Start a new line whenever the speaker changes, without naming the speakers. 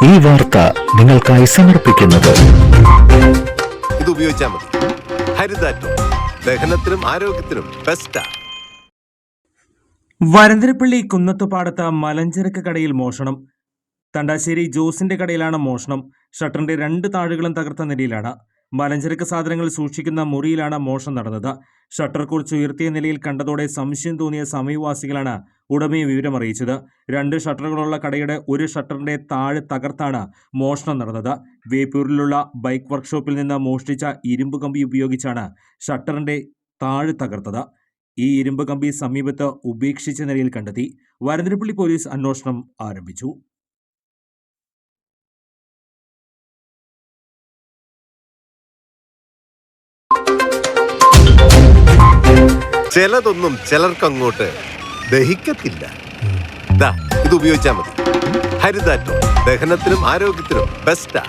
ഈ വാർത്ത നിങ്ങൾക്കായി സമർപ്പിക്കുന്നത്
ഇത് ഉപയോഗിച്ചാൽ മതി. ഹരിതാറ്റോ ദഹനത്തിനും ആരോഗ്യത്തിനും ബെസ്റ്റാ.
വരന്തരപ്പള്ളി കുന്നത്തുപാടത്ത് മലഞ്ചരക്ക് കടയിൽ മോഷണം. തണ്ടാശ്ശേരി ജോസിന്റെ കടയിലാണ് മോഷണം. ഷട്ടറിന്റെ 2 താഴുകളും തകർത്ത നിലയിലാണ്. മലഞ്ചരക്ക് സാധനങ്ങൾ സൂക്ഷിക്കുന്ന മുറിയിലാണ് മോഷണം നടന്നത്. ഷട്ടർ കുറിച്ച് ഉയർത്തിയ നിലയിൽ കണ്ടതോടെ സംശയം തോന്നിയ സമീപവാസികളാണ് ഉടമയെ വിവരമറിയിച്ചത്. 2 ഷട്ടറുകളുള്ള കടയുടെ ഒരു ഷട്ടറിന്റെ താഴ് തകർത്താണ് മോഷണം നടന്നത്. വേപ്പൂരിലുള്ള ബൈക്ക് വർക്ക്ഷോപ്പിൽ നിന്ന് മോഷ്ടിച്ച ഇരുമ്പ് കമ്പി ഉപയോഗിച്ചാണ് ഷട്ടറിന്റെ താഴ് തകർത്തത്. ഈ ഇരുമ്പ് കമ്പി സമീപത്ത് ഉപേക്ഷിച്ച നിലയിൽ കണ്ടെത്തി. വരന്തരപ്പള്ളി പോലീസ് അന്വേഷണം ആരംഭിച്ചു.
ചിലതൊന്നും ചിലർക്കങ്ങോട്ട് ദഹിക്കത്തില്ല. ഇത് ഉപയോഗിച്ചാൽ മതി. ഹരിതാറ്റോ ദഹനത്തിനും ആരോഗ്യത്തിനും ബെസ്റ്റാ.